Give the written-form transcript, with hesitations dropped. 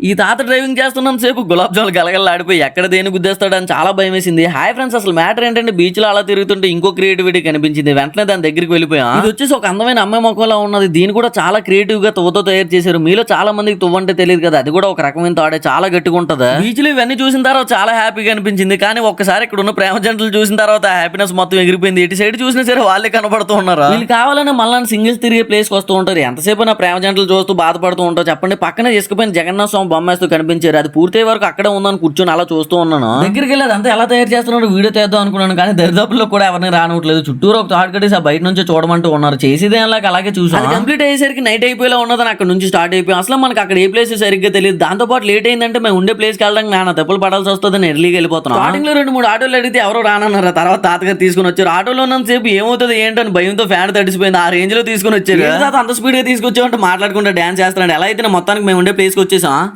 ఈ తాత డ్రైవింగ్ చేస్తున్నంత సేపు గులాబ్ జాములు గలగలలాడిపోయి ఎక్కడ దేని గుద్దేస్తాడని చాలా భయం వేసింది. హాయ్ ఫ్రెండ్స్, అసలు మ్యాటర్ ఏంటంటే బీచ్ లో అలా తిరుగుతుంటే ఇంకో క్రియేటివిటీ కనిపించింది. వెంటనే దాని దగ్గరికి వెళ్ళిపోయాం. ఇది వచ్చేసి ఒక అందమైన అమ్మాయి మొక్కలా ఉన్నది. దీని కూడా చాలా క్రియేటివ్ గా తువ్వతో తయారు చేశారు. మీలో చాలా మందికి తువ్వ అంటే తెలియదు కదా, అది కూడా ఒక రకమైన తాడే, చాలా గట్టిగా ఉంటది. బీచ్ లో ఇవన్నీ చూసిన తర్వాత చాలా హ్యాపీగా అనిపించింది. కానీ ఒక్కసారి ఇక్కడ ఉన్న ప్రేమ జంటలు చూసిన తర్వాత హ్యాపీనెస్ మొత్తం ఎగిరిపోయింది. ఇటు సైడ్ చూసినా సరే వాళ్ళే కనబడుతూ ఉన్నారు. వీళ్ళు కావాలనే మళ్ళీ సింగిల్స్ తిరిగే ప్లేస్ కి వస్తూ ఉంటారు. ఎంతసేపు నా ప్రేమ జంటలు చూస్తూ బాధపడుతూ ఉంటావు చెప్పండి. పక్కనే ఇసుకపోయిన జగన్నాథ స్వామి బొమ్మేస్తూ కనిపించారు. అది పూర్తయ్యే వరకు అక్కడే ఉందని కూర్చొని అలా చూస్తూ ఉన్నాను. దగ్గరికి వెళ్ళి అదంతా ఎలా తయారు చేస్తున్నాడు వీడియో తీద్దాం అనుకున్నాను, కానీ దరిదాపుల్లో కూడా ఎవరిని రానట్లేదు. చుట్టూరు ఒక తాడు కట్టేసి ఆ బయట నుంచి చూడమంటూ ఉన్నారు. చేసేదే అలాగే చూసాను. కంప్లీట్ అయ్యేసరికి నైట్ అయిపోయేలా ఉన్నదని అక్కడ నుంచి స్టార్ట్ అయిపోయి అసలు మనకి అక్కడ ఏ ప్లేస్ సరిగ్గా తెలియదు. దాంతో పాటు లేట్ అయిందంటే మేము ఉండే ప్లేస్ కి వెళ్ళడానికి నాన్న తప్పులు పడాల్సి వస్తుందని ఎర్లీకి వెళ్ళిపోతున్నాం. స్టార్టింగ్ లో 2-3 ఆటోలు అడిగితే ఎవరో రానన్నారు. తర్వాత తాతగారు తీసుకుని వచ్చారు. ఆటోలో ఉన్నంత సేపు ఏమవుతుంది ఏంటని భయంతో ఫ్యాన్ తడిసిపోయింది. ఆ రేంజ్ లో తీసుకుని వచ్చారు. అంత స్పీడ్ గా తీసుకొచ్చామంటే మాట్లాడుకుంటే డాన్స్ చేస్తున్నాడు. ఎలా అయితే మొత్తానికి మేము ఉండే ప్లేస్ కి వచ్చేసాం.